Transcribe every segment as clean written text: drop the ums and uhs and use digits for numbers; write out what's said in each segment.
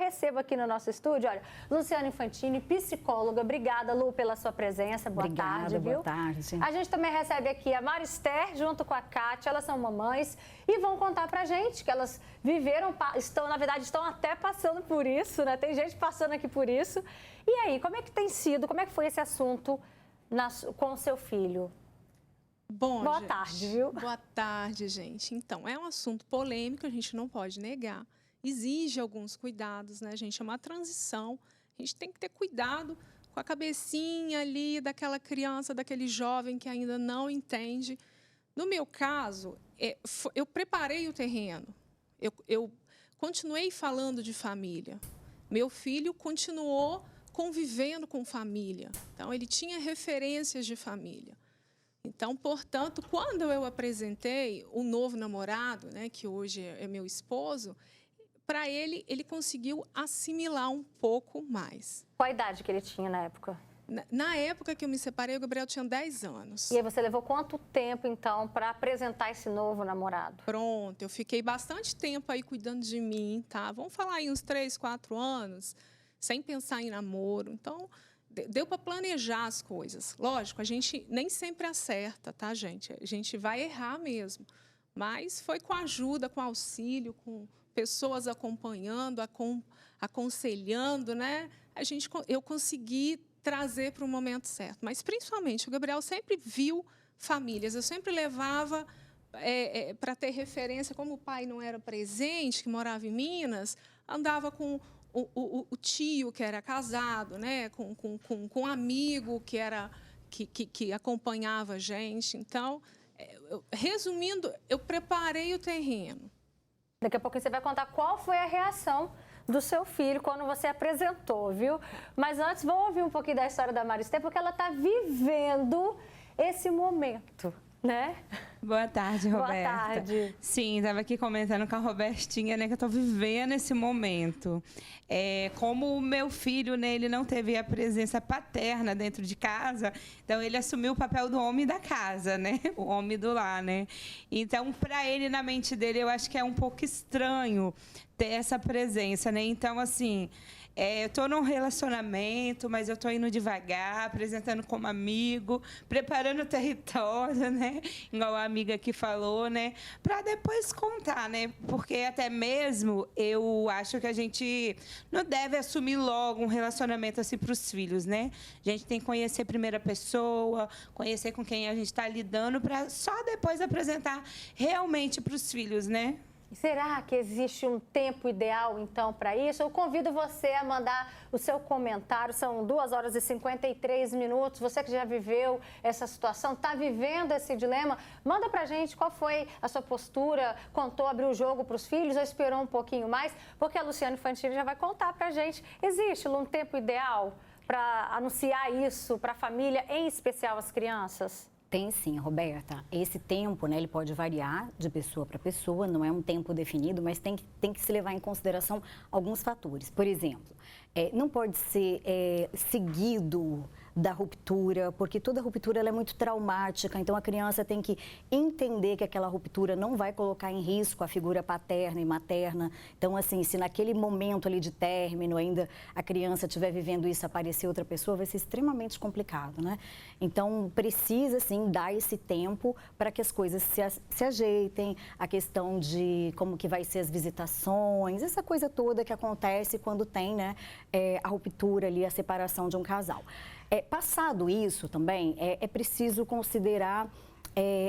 recebo aqui no nosso estúdio, olha, Luciana Infantini, psicóloga. Obrigada, Lu, pela sua presença. Boa tarde, viu? Boa tarde. A gente também recebe aqui a Marister, junto com a Kátia, elas são mamães e vão contar pra gente que elas viveram, na verdade, estão até passando por isso, né? Tem gente passando aqui por isso. E aí, como é que tem sido, como é que foi esse assunto com o seu filho? Bom, boa gente, tarde, viu? Boa tarde, gente. Então, é um assunto polêmico, a gente não pode negar. Exige alguns cuidados, né, gente? É uma transição. A gente tem que ter cuidado com a cabecinha ali daquela criança, daquele jovem que ainda não entende. No meu caso, eu preparei o terreno. Eu continuei falando de família. Meu filho continuou convivendo com família. Então, ele tinha referências de família. Então, portanto, quando eu apresentei o novo namorado, né, que hoje é meu esposo, para ele conseguiu assimilar um pouco mais. Qual a idade que ele tinha na época? Na época que eu me separei, o Gabriel tinha 10 anos. E aí você levou quanto tempo, então, para apresentar esse novo namorado? Pronto, eu fiquei bastante tempo aí cuidando de mim, tá? Vamos falar aí uns 3, 4 anos, sem pensar em namoro. Então, deu para planejar as coisas. Lógico, a gente nem sempre acerta, tá, gente? A gente vai errar mesmo. Mas foi com ajuda, com auxílio, com pessoas acompanhando, aconselhando, né? Eu consegui trazer para o momento certo. Mas, principalmente, o Gabriel sempre viu famílias. Eu sempre levava para ter referência, como o pai não era presente, que morava em Minas, andava com o tio que era casado, né, com um amigo que acompanhava a gente. Então, resumindo, eu preparei o terreno. Daqui a pouco você vai contar qual foi a reação do seu filho quando você apresentou, viu? Mas antes, vamos ouvir um pouquinho da história da Marister, porque ela está vivendo esse momento, né? Boa tarde, Roberta. Boa tarde. Sim, estava aqui comentando com a Robertinha, né, que eu estou vivendo esse momento. Como o meu filho, né, ele não teve a presença paterna dentro de casa, então ele assumiu o papel do homem da casa, né, o homem do lar, né. Então, para ele, na mente dele, eu acho que é um pouco estranho ter essa presença, né. Então, assim, eu estou num relacionamento, mas eu estou indo devagar, apresentando como amigo, preparando o território, né? Igual a amiga que falou, né? Para depois contar, né? Porque até mesmo eu acho que a gente não deve assumir logo um relacionamento assim para os filhos, né? A gente tem que conhecer a primeira pessoa, conhecer com quem a gente está lidando, para só depois apresentar realmente para os filhos, né? Será que existe um tempo ideal, então, para isso? Eu convido você a mandar o seu comentário. São 2 horas e 53 minutos. Você que já viveu essa situação, está vivendo esse dilema, manda para a gente qual foi a sua postura, contou, abriu o jogo para os filhos ou esperou um pouquinho mais? Porque a Luciana Infantini já vai contar para a gente. Existe um tempo ideal para anunciar isso para a família, em especial as crianças? Tem sim, Roberta. Esse tempo, né, ele pode variar de pessoa para pessoa, não é um tempo definido, mas tem que se levar em consideração alguns fatores. Por exemplo, não pode ser seguido da ruptura, porque toda ruptura ela é muito traumática, então a criança tem que entender que aquela ruptura não vai colocar em risco a figura paterna e materna. Então, assim, se naquele momento ali de término ainda a criança estiver vivendo isso, aparecer outra pessoa, vai ser extremamente complicado, né? Então, precisa, sim, dar esse tempo para que as coisas se ajeitem, a questão de como que vai ser as visitações, essa coisa toda que acontece quando tem, né, a ruptura ali, a separação de um casal. Passado isso também, é preciso considerar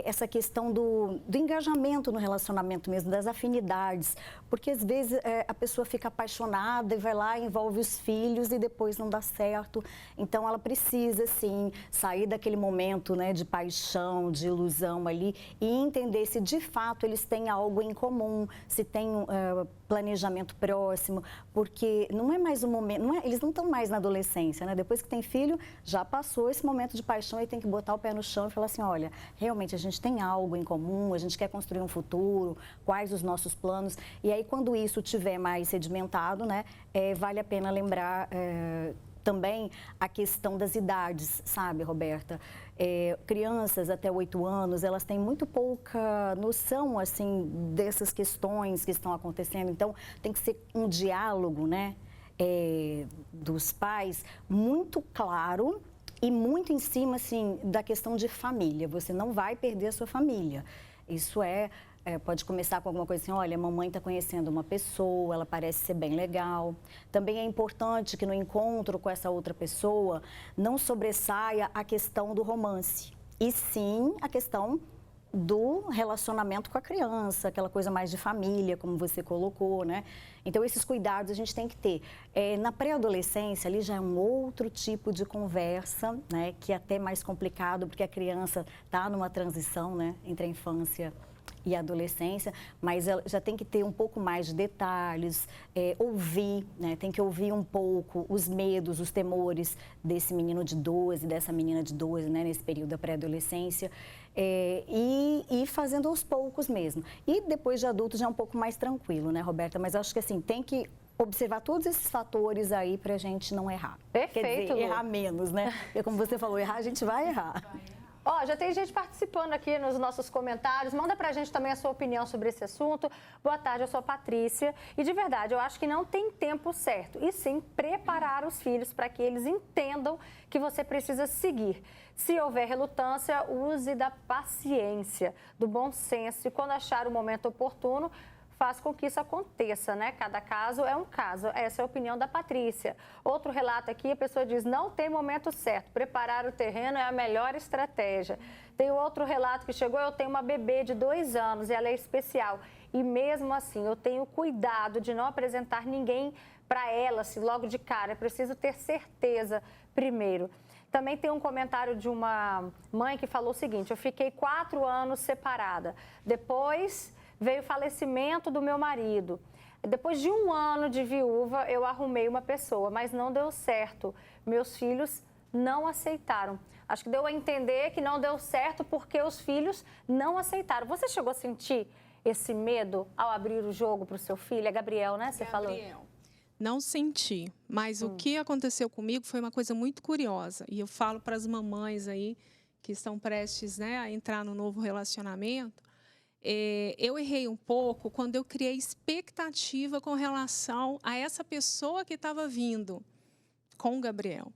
essa questão do engajamento no relacionamento mesmo, das afinidades, porque às vezes a pessoa fica apaixonada e vai lá, envolve os filhos e depois não dá certo. Então ela precisa, sim, sair daquele momento, né, de paixão, de ilusão ali e entender se de fato eles têm algo em comum, se tem planejamento próximo, porque não é mais um momento, eles não estão mais na adolescência, né? Depois que tem filho, já passou esse momento de paixão e tem que botar o pé no chão e falar assim, olha, realmente a gente tem algo em comum, a gente quer construir um futuro, quais os nossos planos. E aí, quando isso tiver mais sedimentado, né, vale a pena lembrar também a questão das idades, sabe, Roberta? Crianças até 8 anos, elas têm muito pouca noção, assim, dessas questões que estão acontecendo. Então, tem que ser um diálogo, né? dos pais muito claro e muito em cima, assim, da questão de família. Você não vai perder a sua família. Isso pode começar com alguma coisa assim, olha, a mamãe está conhecendo uma pessoa, ela parece ser bem legal. Também é importante que no encontro com essa outra pessoa não sobressaia a questão do romance, e sim a questão do relacionamento com a criança, aquela coisa mais de família, como você colocou, né? Então, esses cuidados a gente tem que ter. Na pré-adolescência, ali já é um outro tipo de conversa, né? Que é até mais complicado, porque a criança está numa transição, né? Entre a infância e a adolescência, mas ela já tem que ter um pouco mais de detalhes, ouvir, né? Tem que ouvir um pouco os medos, os temores desse menino de 12, dessa menina de 12, né? Nesse período da pré-adolescência, e ir fazendo aos poucos mesmo. E depois de adulto já é um pouco mais tranquilo, né, Roberta? Mas acho que assim, tem que observar todos esses fatores aí pra gente não errar. Perfeito, Quer dizer, Lu. errar menos, né? Porque como você falou, errar a gente vai errar. Ó, já tem gente participando aqui nos nossos comentários. Manda pra gente também a sua opinião sobre esse assunto. Boa tarde, eu sou a Patrícia. E de verdade, eu acho que não tem tempo certo. E sim, preparar os filhos para que eles entendam que você precisa seguir. Se houver relutância, use da paciência, do bom senso. E quando achar o momento oportuno, faz com que isso aconteça, né? Cada caso é um caso. Essa é a opinião da Patrícia. Outro relato aqui, a pessoa diz, não tem momento certo. Preparar o terreno é a melhor estratégia. Tem outro relato que chegou, eu tenho uma bebê de 2 anos e ela é especial. E mesmo assim, eu tenho cuidado de não apresentar ninguém para ela, assim, logo de cara. É preciso ter certeza primeiro. Também tem um comentário de uma mãe que falou o seguinte, eu fiquei 4 anos separada. Depois veio o falecimento do meu marido. Depois de 1 ano de viúva, eu arrumei uma pessoa, mas não deu certo. Meus filhos não aceitaram. Acho que deu a entender que não deu certo porque os filhos não aceitaram. Você chegou a sentir esse medo ao abrir o jogo para o seu filho? É Gabriel, né? Você falou? Não senti, mas o que aconteceu comigo foi uma coisa muito curiosa. E eu falo para as mamães aí que estão prestes, né, a entrar no novo relacionamento. Eu errei um pouco quando eu criei expectativa com relação a essa pessoa que estava vindo com o Gabriel.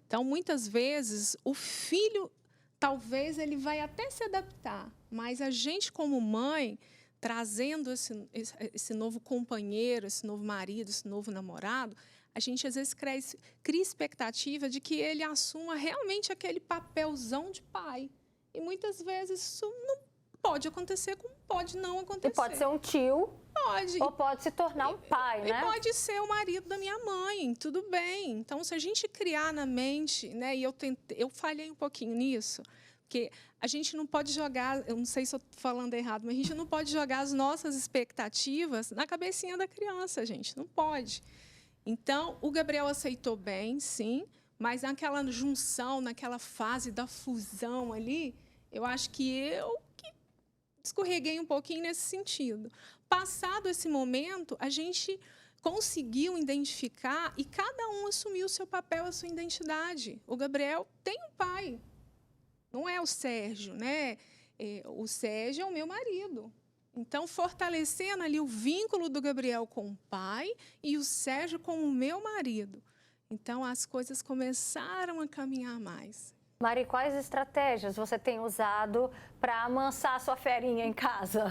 Então, muitas vezes, o filho, talvez ele vai até se adaptar, mas a gente, como mãe, trazendo esse novo companheiro, esse novo marido, esse novo namorado, a gente, às vezes, cria expectativa de que ele assuma realmente aquele papelzão de pai. E, muitas vezes, isso não pode acontecer, como pode não acontecer. E pode ser um tio. Pode. Ou pode se tornar um pai, né? E pode ser o marido da minha mãe, tudo bem. Então, se a gente criar na mente, né? E eu falhei um pouquinho nisso, porque a gente não pode jogar, eu não sei se eu estou falando errado, mas a gente não pode jogar as nossas expectativas na cabecinha da criança, gente. Não pode. Então, o Gabriel aceitou bem, sim, mas naquela junção, naquela fase da fusão ali, eu acho que eu escorreguei um pouquinho nesse sentido. Passado esse momento, a gente conseguiu identificar e cada um assumiu o seu papel, a sua identidade. O Gabriel tem um pai, não é o Sérgio, né? O Sérgio é o meu marido. Então, fortalecendo ali o vínculo do Gabriel com o pai e o Sérgio com o meu marido. Então, as coisas começaram a caminhar mais. Mari, quais estratégias você tem usado para amansar a sua ferinha em casa?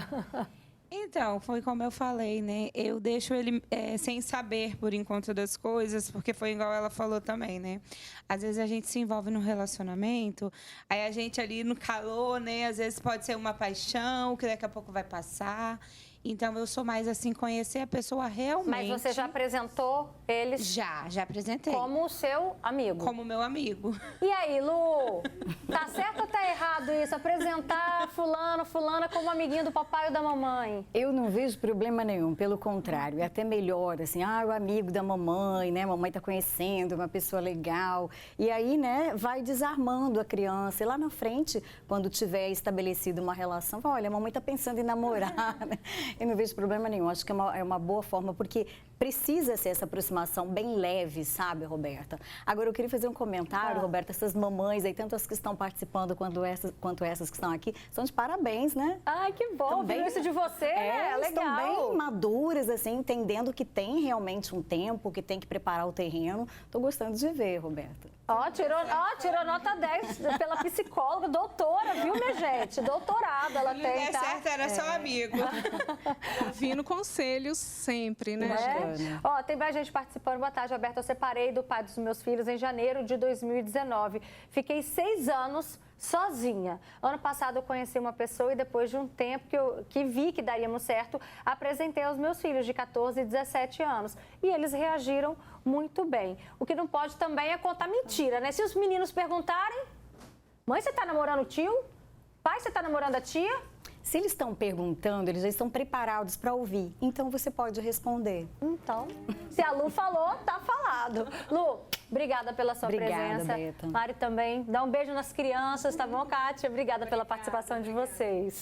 Então, foi como eu falei, né? Eu deixo ele sem saber por enquanto das coisas, porque foi igual ela falou também, né? Às vezes a gente se envolve num relacionamento, aí a gente ali no calor, né? Às vezes pode ser uma paixão, que daqui a pouco vai passar. Então, eu sou mais assim, conhecer a pessoa realmente. Mas você já apresentou eles? Já apresentei. Como o seu amigo? Como meu amigo. E aí, Lu? Tá certo ou tá errado isso? Apresentar fulana como amiguinho do papai ou da mamãe? Eu não vejo problema nenhum, pelo contrário, é até melhor, assim, o amigo da mamãe, né? Mamãe tá conhecendo uma pessoa legal. E aí, né, vai desarmando a criança. E lá na frente, quando tiver estabelecido uma relação, olha, a mamãe tá pensando em namorar, né? Eu não vejo problema nenhum. Acho que é uma boa forma, porque precisa ser essa aproximação bem leve, sabe, Roberta? Agora, eu queria fazer um comentário, Roberta, essas mamães aí, tanto as que estão participando quanto essas que estão aqui, são de parabéns, né? Ai, que bom, viu isso de você, né? Legal. Estão bem maduras, assim, entendendo que tem realmente um tempo, que tem que preparar o terreno. Estou gostando de ver, Roberta. Tirou nota 10 pela psicóloga, doutora, viu, minha gente? Doutorado ela tem, tá? certo, era só amigo. Ouvindo conselhos sempre, né, gente? Ó, tem mais gente participando. Boa tarde, Roberta. Eu separei do pai dos meus filhos em janeiro de 2019. Fiquei 6 anos sozinha. Ano passado eu conheci uma pessoa e depois de um tempo que vi que daríamos certo, apresentei aos meus filhos de 14 e 17 anos. E eles reagiram muito bem. O que não pode também é contar mentira, né? Se os meninos perguntarem, mãe, você tá namorando o tio? Pai, você tá namorando a tia? Se eles estão perguntando, eles já estão preparados para ouvir. Então, você pode responder. Então, se a Lu falou, tá falado. Lu, obrigada pela sua presença. Beta. Mari também. Dá um beijo nas crianças, tá bom, Kátia? Obrigada pela participação de vocês.